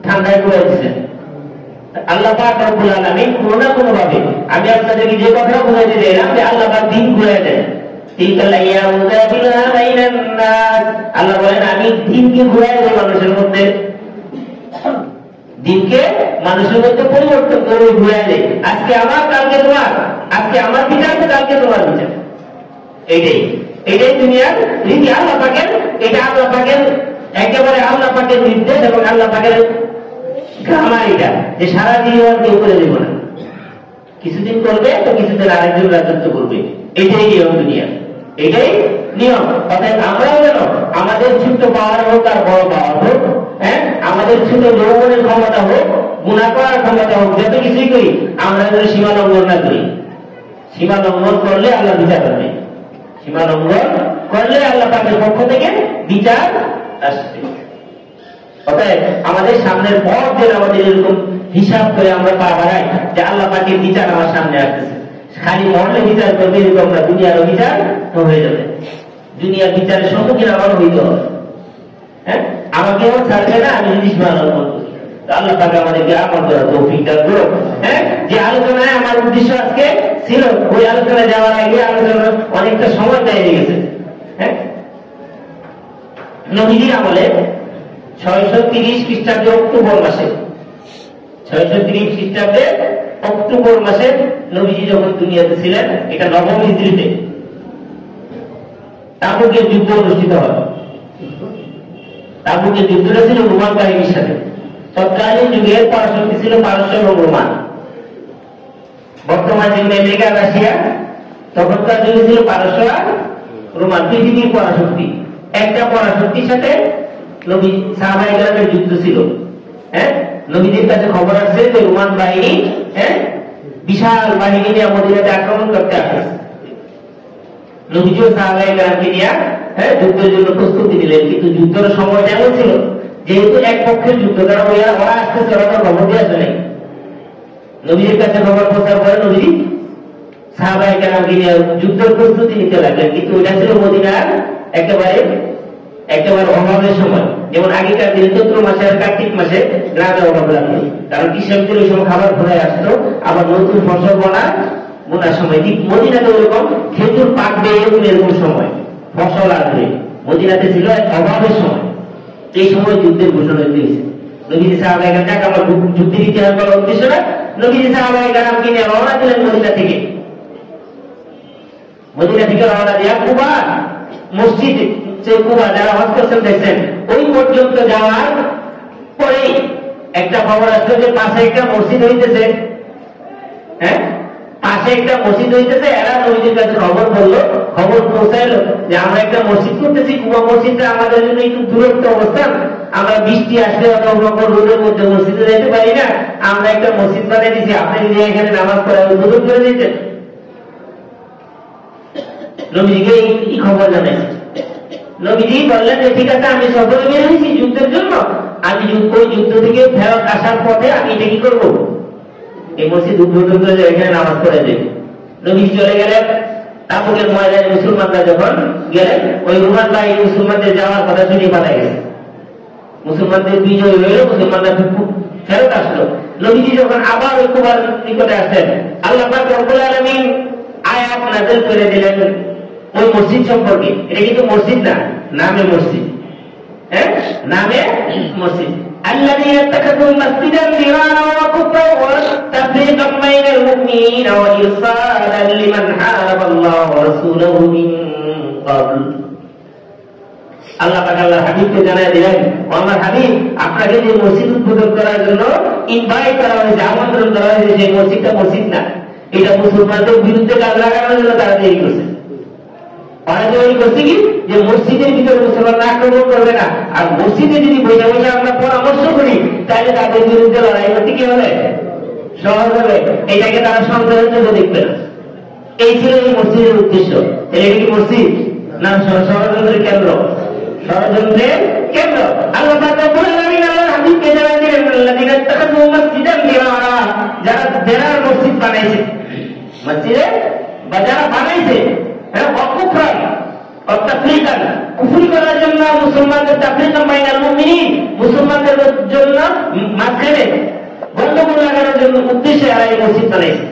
ঠান্ডায় ডুবাই দিচ্ছে। আল্লাহ পাক রব্বুল আলামিন কোনো না কোনো ভাবে, আমি আপনাদেরকে যে কথা বুঝাইতে চাইলাম যে আল্লাহ পাক দিন ঘুরাই দেন। আল্লাহ বলেন আমি দিনকে ঘুরাই দেব মানুষের মধ্যে, দিনকে মানুষের মধ্যে পরিবর্তন করে ঘুরাই দেয়। আজকে আমার, কালকে তোমার, আজকে আমার বিচার তো কালকে তোমার বিচার। এটাই দুনিয়ার রীতি আল্লাহ পাকের। এটা আল্লাহ পাকের একেবারে আল্লাহ পাকের নির্দেশ এবং আল্লাহ পাকের গ্রামার এটা, যে সারা জীবন কেউ করে দেব না, কিছুদিন করবে তো কিছুদিন আরেকজন রাজত্ব করবে। এটাই নিয়ম দুনিয়া, এটাই নিয়ম। অর্থাৎ আমরাও যেন আমাদের ছোট পাওয়ার হোক আর বড় পাওয়ার হোক, হ্যাঁ, আমাদের ছোট যৌবনের ক্ষমতা হোক, গুণা করার ক্ষমতা হোক, যত কিছুই করি আমরা যেন সীমা লঙ্ঘন না করি। সীমা লঙ্ঘন করলে আল্লাহ বিচার করবে, সীমা লঙ্ঘন করলে আল্লাহ পাকের পক্ষ থেকে বিচার আসবে। অতএব আমাদের সামনের পথ যেন আমাদের এরকম হিসাব করে আমরা পা বাড়াই যে আল্লাহ পাকের বিচার আমার সামনে আসতেছে, খালি মরলে বিচার করবে এরকম না, দুনিয়ারও বিচার হয়ে যাবে। দুনিয়ার বিচারের সম্মুখীন আমার হইতে হবে। হ্যাঁ, আমাকেও ছাড়বে না আমি যদি সীমা লঙ্ঘন করি। আল্লাহ পাক আমাদেরকে আমল করার তৌফিক দান করুন। হ্যাঁ, যে আলোচনায় আমার উদ্দেশ্য আজকে ছিল, ওই আলোচনায় যাওয়ার আগে আলোচনা অনেকটা সময় পেয়ে গেছে। হ্যাঁ, নবীজির আমলে 630 খ্রিস্টাব্দে অক্টোবর মাসে, 630 খ্রিস্টাব্দে অক্টোবর মাসে নবীজি যখন দুনিয়াতে ছিলেন, এটা নবম হিজরিতে তাবুকের যুদ্ধ অনুষ্ঠিত হয়। তাবুকের যুদ্ধটা ছিল রোমান বাহিনীর সাথে। তৎকালীন যুগের পরাশক্তি ছিল পারস্য এবং রোমান। বর্তমান যুগে আমেরিকা, রাশিয়া, তখনকার যুগে ছিল পারস্য আর রোমান, পৃথিবীর পরাশক্তি। একটা পরাশক্তির সাথে নবী সাহাবায়ে কেরামের যুদ্ধ ছিল। হ্যাঁ, নবীদের কাছে খবর আসছে যে রোমান বাহিনী, হ্যাঁ, বিশাল বাহিনী নিয়ে মদিনাতে আক্রমণ করতে আসছে। নবীজিও সাহাবায়ে কেরামকে নিয়ে, হ্যাঁ, যুদ্ধের জন্য প্রস্তুতি নিলেন। কিন্তু যুদ্ধের সময় এমন ছিল যেহেতু এক পক্ষের যুদ্ধ, কারণ ওরা আসতেছে, ওরা খবর দিয়ে আসে নাই। নবীজির কাছে খবর পৌঁছার পরে নবীজি সাহাবায়ে কেরামকে নিয়ে যুদ্ধের প্রস্তুতি নিতে লাগলেন। কিন্তু ওটা ছিল মদিনার একেবারে অভাবের সময়। যেমন আগেকার দিনে চৈত্র মাসে আর কার্তিক মাসে গ্রামে অভাব লাগলো, কারণ কৃষকদের ওই সময় খাবার ঘুরে আসতো, আবার নতুন ফসল বোনার সময়। ঠিক মদিনাতে ওরকম খেজুর পাকবে এরকম সময়, ফসল আসবে। মদিনাতে ছিল অভাবের সময়, এই সময় যুদ্ধের ঘোষণা দিয়েছে। নবীজি সাহাবায়ে কেরাম, যাক আমার যুদ্ধের ইতিহাস বলার উদ্দেশ্য না, নবীজি সাহাবায়ে কেরামকে নিয়ে রওনা দিলেন মদিনা থেকে। মদিনা থেকে রওনা দিয়া কুবা মসজিদ, যে কুবা যারা হজ করছেন দেখছেন, ওই পর্যন্ত যাওয়ার পরে একটা খবর আসলো যে পাশে একটা মসজিদ হইতেছে। হ্যাঁ, পাশে একটা মসজিদ হইতেছে। এরা নবীজির কাছে খবর বললো, খবর পৌঁছাইলো যে আমরা একটা মসজিদ করতেছি। কুবা মসজিদটা আমাদের জন্য একটু দূরত্ব অবস্থান, আমরা বৃষ্টি আসলে অথবা রোদের মধ্যে মসজিদে যেতে পারি না, আমরা একটা মসজিদ বানিয়ে দিচ্ছি, আপনি যদি এখানে নামাজ পড়ে উদ্বোধন করে দিতেন। নবীজিকে এই খবর জানাইছে। নবীজি বললেন যে ঠিক আছে, আমি সফরে বের হয়েছি যুদ্ধের জন্য, আমি ওই যুদ্ধ থেকে ফেরত আসার পথে আমি এটা কি করবো, এই মসজিদ উদ্বোধন করে এখানে নামাজ পড়ে দেব। নবীজি চলে গেলেন তাবুকের ময়দানে। মুসলমানরা যখন গেলেন, ওই রোমান বাহিনী মুসলমানদের যাওয়ার কথা শুনে পাঠাই গেছে। মুসলমানদের বিজয় হইল, মুসলমানরা ফেরত আসলো। নবীজি যখন আবার ওই কুবার নিকটে আসেন, আল্লাহ পাক রব্বুল আলামিন আয়াত নাযিল করে দিলেন ওই মসজিদ সম্পর্কে। এটা কিন্তু মসজিদ না, নামে মসজিদ। হ্যাঁ, নামে মসজিদ। الذين اتخذوا مسجدا ضرارا وكفرا وتفريقا بين المؤمنين وإرصادا لمن حارب الله ورسوله من قبل। আল্লাহ পাক আল্লাহর হাবিবকে জানায় দিলেন, ও আমার হাবিব, আপনাকে যে মসজিদ উদ্বোধন করার জন্য ইনভাইট করা হয়েছে, আমন্ত্রণ করা হয়েছে, সেই মসজিদটা মসজিদ না, এটা মুসলমানদের বিরুদ্ধে কাজ লাগানোর জন্য তারা তৈরি করছে। তৈরি করছে কি, যে মসজিদের ভিতরে মুসলমানরা আক্রমণ করবে না, আর মসজিদে যদি বসে বসে আমরা পরামর্শ করি জালেমের বিরুদ্ধে লড়াই করতে কি হবে? সহজ হবে। এটাকে তারা সন্দেহের চোখে দেখবে না। এই ছিল এই মসজিদের উদ্দেশ্য। এটা কি মসজিদ না ষড়যন্ত্রের কেন্দ্র? ষড়যন্ত্রের কেন্দ্র। আল্লাহ পাক রব্বুল আলামিন আল্লাহর হাবিবকে জানান দিলেন আল্লাযীনা ইত্তাখাযু মাসজিদান দিরারা, যারা দেরার মসজিদ বানাইছে, মসজিদে বা যারা বানাইছে কুফরান ও তাফরিকান, কুফরি করার জন্য মুসলমানদের, তাফরিকান বাইনাল মুমিনিন, মুসলমানদের জন্য মাঝখানে গন্ডগোল লাগানোর জন্য উদ্দেশ্যে এরা এই মসজিদ বানাইছে।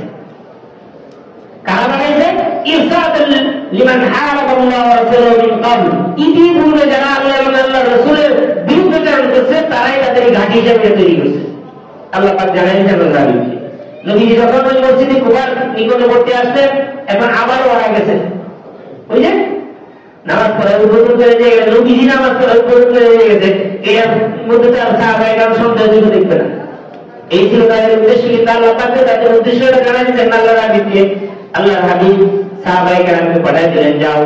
কারা বানাইছে? ইরসাদাল লিমান হারাবাল্লাহ ওয়া রাসূলুহু মিন ক্বাবল, ইতিপূর্বে যারা আল্লাহ এবং আল্লাহর রাসূলের বিরুদ্ধাচরণ করছে তারাই তাদের ঘাঁটি হিসেবে তৈরি করছে। আল্লাহ পাক জানাইছেন আল্লাহর হাবিবকে। নবীজি যখন ওই মসজিদে কুবার নিকটবর্তী আসলেন, এখন আবারও ওরা গেছে, ওই যে নামাজ পড়া উদ্বোধন করে দিয়ে গেছে, নবীজি নামাজ পড়া উদ্বোধন করে দিয়ে গেছে, এর মধ্যে তার সাহাবায়ে কেরাম সন্দেহ দেখবে না। এই ছিল তাদের উদ্দেশ্য। কিন্তু আল্লাহ পাক তাদের উদ্দেশ্যটা জানাইছেন আল্লাহর হাবিবকে। আল্লাহর হাবিব সাহাবায়ে কেরামকে পাঠাই দিলেন, যাও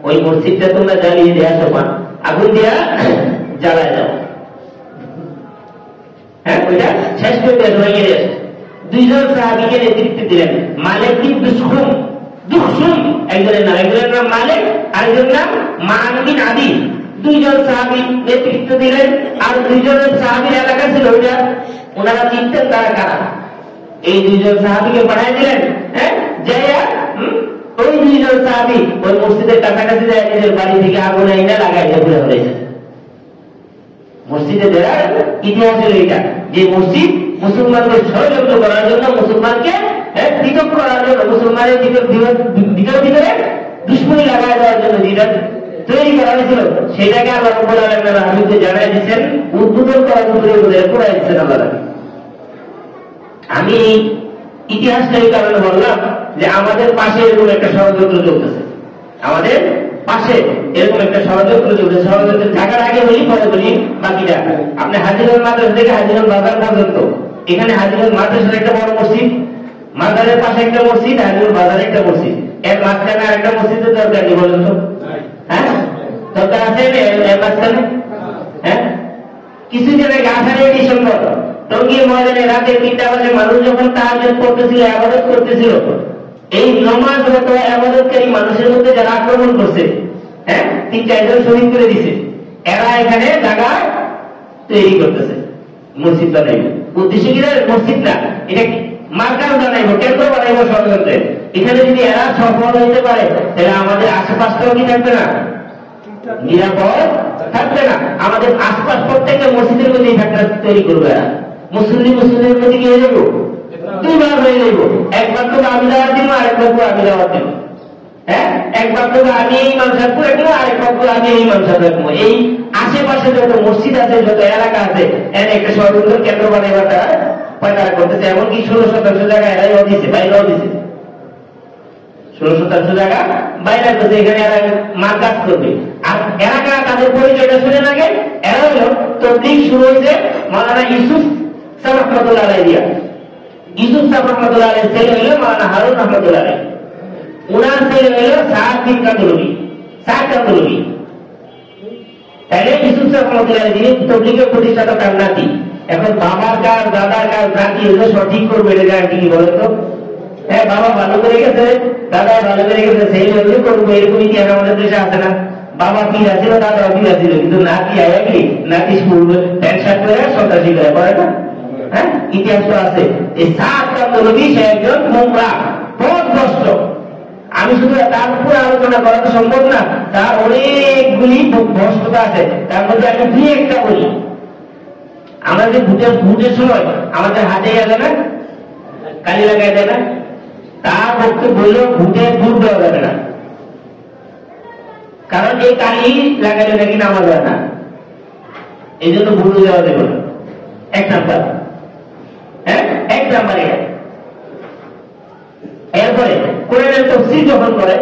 ওই মসজিদটা তোমরা জ্বালিয়ে দিয়ে আসো, আগুন দিয়া জ্বালায় দাও। হ্যাঁ, ওইটা শেষ করে দিয়ে ভেঙে দিয়ে আসো। দুইজন সাহাবীকে নেতৃত্ব দিলেন, মালিক বিন দুখসুম একজনের নাম, একজনের নাম মালিক, আরেকজনের নাম মান বিন আদি। দুইজন সাহাবী নেতৃত্ব দিলেন। আর দুইজনের সাহাবীর এলাকা ছিল ওইটা, ওনারা চিনতেন তারা কারা। এই দুইজন সাহাবীকে পাঠাই দিলেন। হ্যাঁ, যাইয়া ওই দুইজন সাহাবী ওই মসজিদের কাছাকাছি যায়, নিজের বাড়ি থেকে আগুন এনে লাগাইতে ঘুরে হয়েছে। মসজিদে দেওয়ার ইতিহাস হলো এটা, যে মসজিদ মুসলমানদের ষড়যন্ত্র করার জন্য, মুসলমানকে পৃথক করার জন্য, মুসলমানের ভিতরে দুশ্মনী লাগাই দেওয়ার জন্য যেটা তৈরি করা হয়েছিল, সেটাকে আল্লাহ রাব্বুল আলামিন হাবিবকে জানাই দিচ্ছেন, উদ্বোধন করার উপরে করে দিচ্ছেন আল্লাহ। আমি ইতিহাসটা এই কারণে বললাম যে আমাদের পাশে এরকম একটা ষড়যন্ত্র চলতেছে, আমাদের পাশে এরকম একটা ষড়যন্ত্র চলতেছে। ষড়যন্ত্র থাকার আগে বলি, পরে বলি বাকিটা। আপনি হাজীগঞ্জ মাদ্রাসা থেকে হাজীগঞ্জ বাজার পর্যন্ত, এখানে হাজীগঞ্জ মাদ্রাসার একটা বড় মসজিদ, মাজারের পাশে একটা মসজিদ, হাজীগঞ্জ বাজারে একটা মসজিদ, এর মাঝখানে আরেকটা মসজিদের দরকার নেই বলেন তো? হ্যাঁ, দরকার আছে এর মাঝখানে? হ্যাঁ, কিছুদিন আগে 18 ডিসেম্বর টঙ্গীর ময়দানে রাতে 3টা বাজে মানুষ যখন তাহাজ্জুদ পড়তেছিল, ইবাদত করতেছিল, এই নামাজরত ইবাদতকারী মানুষের মধ্যে যারা আক্রমণ করছে, হ্যাঁ, 3-4 জন শহীদ করে দিছে, এরা এখানে জায়গা তৈরি করতেছে, মসজিদ বানাইবে। উদ্দেশ্য কি? মসজিদ না, এটা মার্কার বানাইবো, কেন্দ্র বানাইবো ষড়যন্ত্রের। এখানে যদি এরা সফল হইতে পারে, তাহলে আমাদের আশেপাশটাও কি থাকবে না? নিরাপদ থাকবে না। আমাদের আশপাশ প্রত্যেকটা মসজিদের মধ্যেই থাকতে তৈরি করবে এরা। মুসলিমের মধ্যে কি হয়ে যাবো? দুই ভাগ হয়ে যাবো। একবার তো আমি দাওয়াত দিব, আরেকবার তো আমি দাওয়াত দিব। হ্যাঁ, একবার তো আমি ইমাম সাহেব করে দেবো, আরেকবার তো আমি ইমাম সাহেব রাখবো। এই আশেপাশে যত মসজিদ আছে, যত এলাকা আছে, এর একটা ষড়যন্ত্র কেন্দ্র বানাইবার তারা পয়দা করতেছে। এমনকি 16% জায়গা এরাই দিচ্ছে, বাইরেও দিচ্ছে। 16% জায়গা বাইরে করছে, এখানে এরা মার্কাজ করবে। আর এলাকা তাদের পরিচয়টা শুনে আগে, এরা হলো তবলিগ শুরু হয়েছে মাওলানা ইউসুফ সাহেব রহমাতুল্লাহ আলাইহি দিয়া। ইউসুফ সাহেব রহমাতুল্লাহ আলাইহি ছেলে হলো মাওলানা হারুন রহমাতুল্লাহ আলাইহি, উনার ছেলে হলো সাদ বিন কাদরুবি, সাদ কাদরুবি। তাহলে ইউসুফ সাহেব রহমাতুল্লাহ আলাইহি তবলিগের প্রতিষ্ঠাতা তার নাতি। এখন বাবার কাজ, দাদার কাজ, নাতি এগুলো সঠিক করবে, এটা গ্যারান্টি কি বলেন তো? হ্যাঁ, বাবা ভালো করে গেছে, দাদা ভালো করে গেছে, সেই জন্য করবো, এরকম ইতিহাস আমাদের দেশে আছে না? বাবা পীর আছিল, দাদা পীর আছিল, কিন্তু নাতি আয়া কি নাতি স্কুল প্যান্ট শার্ট করে সন্ত্রাসী করে পড়ে না? হ্যাঁ, ইতিহাস তো আছে। এই সাত কান্দরবি সে একজন মোমরা পথভ্রষ্ট। আমি শুধু তার উপরে আলোচনা করা তো সম্ভব না, তার অনেকগুলি ভ্রষ্টতা আছে, তার মধ্যে আমি 2-1টা বলি। আমাদের ভোটের সময় আমাদের হাতে গেলে না কালি লাগাই দেয় না, তার বক্তব্য হইল ভোটের ভোট দেওয়া যাবে না, কারণ এই কালি লাগাইলে নাকি নামাজ হয় না, এই জন্য ভোট দেওয়া যাবে না। 1 নাম্বার। হ্যাঁ, 1 নাম্বার এটা। এরপরে কোরআনের তাফসীর যখন করে,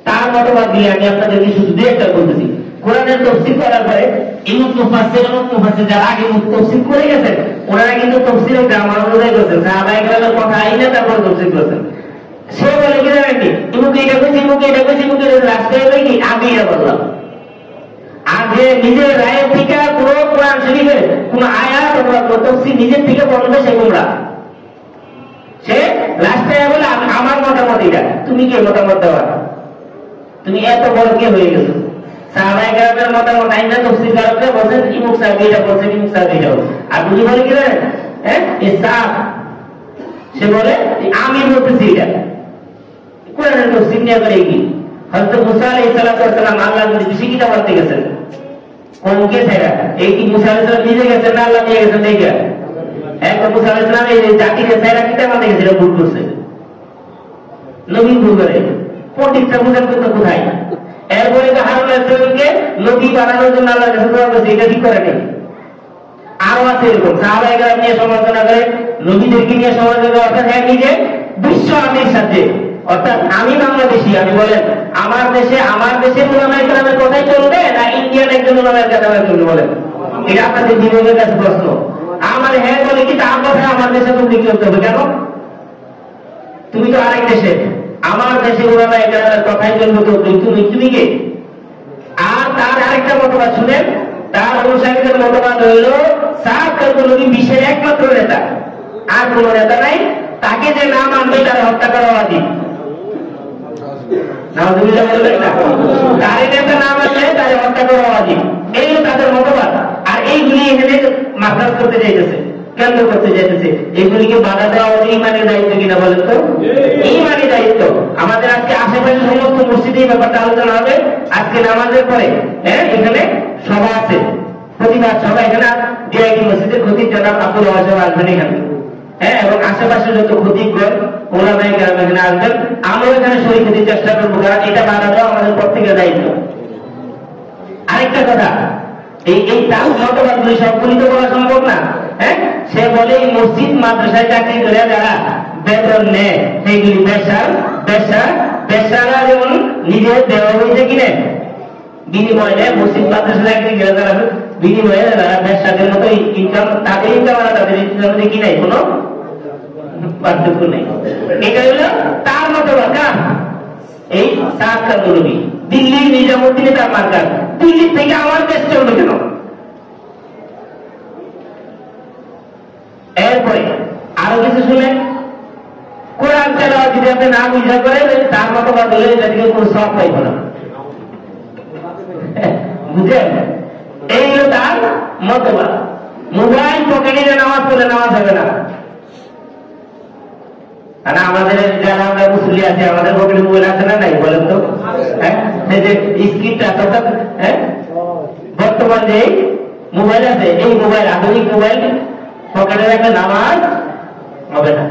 তার মতবাদ দিয়ে আমি আপনাদেরকে শুধু 2-1টা বলতেছি। কোরআনের তাফসীর করার পরে ইমাম মুফাসসির যারা আগে তাফসীর করে গেছেন, ওনারা কিন্তু তাফসীরের গ্রামার অনুযায়ী করেছেন, সাহাবায়ে কেরামের কথা আইনা তারপর তাফসীর করেছেন। সে বলে কি জানেন কি, ইমুকে এটা কইছে, ইমুকে এটা কইছে, ইমুকে রাস্তায় হলো কি আমি এটা বললাম। আগে নিজের রায়ের থেকে পুরো কোরআন শরীফের কোন আয়াত তফসির নিজের থেকে বলবে সে গুমরা। সে লাস্টে বলে আমার মতামত এটা, তুমি কে মতামত দেওয়া? তুমি এত বড় কে হয়ে গেছো? সাহাবায়ে কেরামের মতামত আইনা তফসির কারকরা বলেন ইমাম সাহেব এটা বলেছেন, ইমাম সাহেব এটা বলেছেন। আর তুমি বলে কি জানেন? সে বলে আমি বলতেছি এটা। কোরআনের তফসির নিয়ে করে কি হযরত মুসা আলাইহিস সালাম আল্লাহর নবী বেশি কিতাব পড়তে গেছেন কোনকে ছাড়া? এই কি মুসা আলাইহিস সালাম নিজে গেছেন না আল্লাহ নিয়ে গেছেন? দেখে একবার মুসা আলাইহিস সালাম এই জাতিকে ছাড়া কিতাব পড়তে গেছিল, ভুল করছে। নবী ভুল করে পণ্ডিতরা বুঝার কথা কোথায়? এরপরে হারুন আলাইহিস সালামকে নবী বানানোর জন্য আল্লাহর কাছে দোয়া করেছে, এটা ঠিক করে নেই। আরো আছে এরকম সাহাবায়ে কেরাম নিয়ে সমালোচনা করে, নবীদেরকে নিয়ে সমালোচনা করে, অর্থাৎ হ্যাঁ নিজে বিশ্ব আমির সাথে, অর্থাৎ আমি বাংলাদেশি, আমি বলেন আমার দেশে উলামায়ে কেরামের কথাই চলবে না ইন্ডিয়ান একজন উলামায়ে কেরামের চলবে? বলেন এটা আপনাদের বিবেকের কাছে প্রশ্ন। আমার হ্যাঁ বলে কি তার কথা আমার দেশে তুমি চলতে হবে কেন? তুমি তো আরেক দেশে, আমার দেশে উলামায়ে কেরামের কথাই চলবে তো তুমি কে? আর তার আরেকটা মতবাদ শুনেন, তার অনুসারীদের মতবাদ হইল সাহাবায়ে নবী বিশ্বের একমাত্র নেতা, আর কোন নেতা নাই, তাকে যে না মানবে তার হত্যা করা উচিত। তার নেতা না মানলে তার হত্যা করা উচিত, এই তাদের মতবাদ। আর এইগুলি এখানে মাফরাজ করতে চাইতেছে, কেন্দ্র করতে চাইতেছে। এইগুলিকে বাধা দেওয়া আমাদের ইমানের দায়িত্ব কিনা বলেন তো? ইমানের দায়িত্ব। আমাদের আজকে আশেপাশে সমস্ত মসজিদে এই ব্যাপারটা আলোচনা হবে। আজকে নামাজের পরে এখানে সভা আছে, প্রতিবাদ সভা। এখানে ডিআইটি মসজিদের খতিব জনাব আব্দুল ওয়াহাব সাহেব আসবেন এখানে, এবং আশেপাশে যত খতিবগণ ওলামায়ে কেরাম এখানে আসবেন। আমরা এখানে শরীক হতে চেষ্টা করবো, কারণ এটা বাধা দেওয়া আমাদের প্রত্যেকের দায়িত্ব। আরেকটা কথা, এই তার মতবাদগুলি সবগুলি তো বলা সম্ভব না। সে বলে এই মসজিদ মাদ্রাসায় চাকরি করে যারা বেতন নেয় সেইগুলি বেশারা যেমন নিজের দেওয়া হয়েছে কিনে বিনিময় নেয়, মসজিদ মাদ্রাসা চাকরি করে যারা বিনিময়ে যারা ব্যবসাদের মতো ইনকাম, তাদের ইনকাম আর তাদের ইনকামের মধ্যে কি নাই, কোনো পার্থক্য নেই। এটা হলো তার মতবাদ। এই সাহাবায়ে নবী দিল্লির নিজামুদ্দিনে তার মার্কার, দিল্লি থেকে আমার দেশ চলবে কেন? এরপরে আরো কিছু শুনেন, কোরআন তেলাওয়াত যদি আপনি না বুঝা করেন তার মতবাদ হলে এটা থেকে কোনো সওয়াব পাইব না, বুঝলেন? এই হলো তার মতবাদ। মোবাইল পকেটে নামাজ পড়লে নামাজ হবে না। আর আমাদের যারা আমরা মুসলিম আছে, আমাদের পকেটে মোবাইল আছে না নাই বলেন তো? এই যে স্ক্রিনটা, বর্তমান যে মোবাইল আছে, এই মোবাইল আধুনিক মোবাইল পকেটে রাখলে নামাজ হবে না।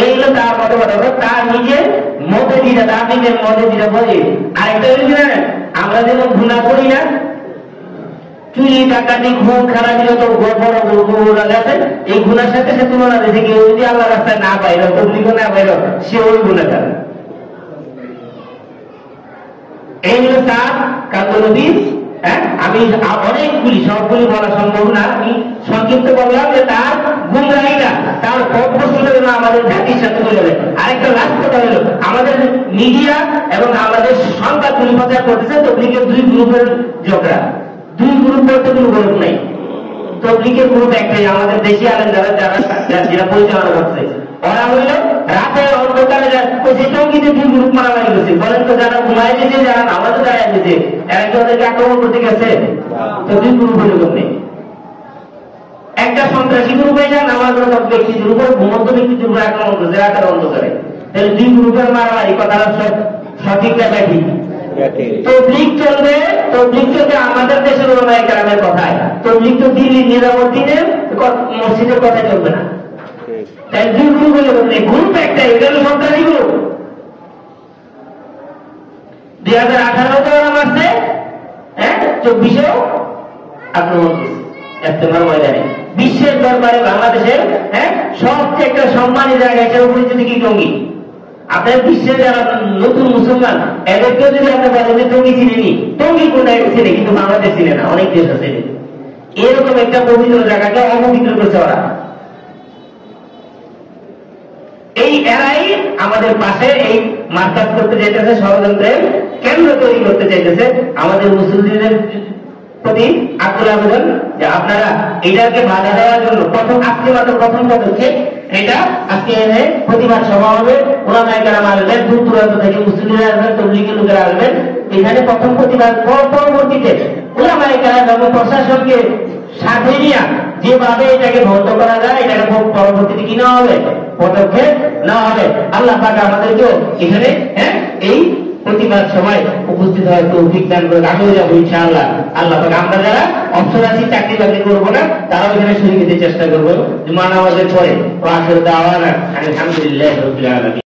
এই হলো তার মতবাদ, তার নিজের মতে দিটা, তার নিজের মতে দিটা বলে। আরেকটা হচ্ছে না, আমরা যেমন গুনাহ করি না, চুরি ডাকাতি খুন খারাপি যত বড় গুনাহ আছে, এই গুনার সাথে সে তুলনা দিয়েছে কেউ যদি আল্লাহ রাস্তায় না পাইল, তবলিগ না পাইল, সে ওই গুনাহগার। এই হলো তার কান্দনবী। আমি অনেকগুলি, সবগুলি বলা সম্ভব না, আমি সংক্ষিপ্ত বললাম যে তার গুমরাহিটা, তার প্রশ্নটা যেন আমাদের জাতির সাথে চলে যাবে। আরেকটা লাস্ট কথা হলো, আমাদের মিডিয়া এবং আমাদের সংবাদগুলি প্রচার করতেছে তবলিগের দুই গ্রুপের ঝগড়া। দুই গ্রুপ বলতে কোনো গ্রুপ নেই, তবলিগের গ্রুপ একটাই, আমাদের দেশি আলেম যারা পরিচালনা করছে, ওরা হইল রাতের অন্ধকারে টঙ্গিতে দুই গ্রুপ মারামারি করছে। বলেন তো, যারা ঘুমায় গেছে, যারা নামাজে দাঁড়ায় গেছে, এরা কি ওদেরকে আক্রমণ করতে গেছে? তো দুই গ্রুপ এরকম নেই। একটা সন্ত্রাসী গ্রুপ এসে নামাজ ব্যক্তিদের উপর, ঘুমন্ত ব্যক্তিদের উপর আক্রমণ করছে রাতের অন্ধকারে। তাহলে দুই গ্রুপের মারামারি, কথাটা সঠিক না ঠিক? তবলিগ চলবে আমাদের দেশের ওলামায়ে কেরামের কথায়, তবলিগ তো দিল্লির নিজামুদ্দিনে মসজিদের কথায় চলবে না। তাই দুই গ্রুপ হলে গ্রুপ একটাই, এটা হলো সন্ত্রাসী গ্রুপ। 2018-তে ওরা মারছে, 24-এও আক্রমণ করছে ইস্তেমার ময়দানে। বিশ্বের দরবারে বাংলাদেশের সবচেয়ে একটা সম্মানী জায়গা হিসেবে পরিচিত কি টঙ্গী। আপনার বিশ্বের যারা নতুন মুসলমান, এদেরকেও যদি আপনি বলেন যে টঙ্গী চিনেনি, টঙ্গী কোনটা চিনে, কিন্তু বাংলাদেশ চিনে না, অনেক দেশ আছে। এরকম একটা পবিত্র জায়গাকে অপবিত্র করছে ওরা। এই এরাই আমাদের পাশে এই মার্কাজ করতে চাইতেছে, ষড়যন্ত্রের কেন্দ্র তৈরি করতে চাইতেছে। আমাদের মুসলিমদের প্রতি আকুল আবেদন যে আপনারা এটাকে বাধা দেওয়ার জন্য আজকে মাত্র প্রথম পদক্ষেপ এটা। আজকে এনে প্রতিবাদ সভা হবে, ওলামায়ে কেরাম আসবেন, দূর দূরান্ত থেকে মুসলিমরা আসবেন, তবলিগি লোকেরা আসবেন। এখানে প্রথম প্রতিবাদ, পরবর্তীতে ওলামায়ে কেরাম এবং প্রশাসনকে সাথে নিয়ে যেভাবে এটাকে বন্ধ করা যায় এটাকে পরবর্তীতে কি নেওয়া হবে, পদক্ষেপ নেওয়া হবে। আল্লাহ পাক আমাদেরকে এখানে এই প্রতিবাদ সভায় উপস্থিত হয় তৌফিক দান করে। আমিও যাবো ইনশাআল্লাহ। আল্লাহ পাক আমরা যারা অবসর আছি, চাকরি বাকরি করবো না, তারাও এখানে শরীর দিতে চেষ্টা করবো জুমা নামাজের পরে। আলহামদুলিল্লাহ রাব্বিল আলামিন।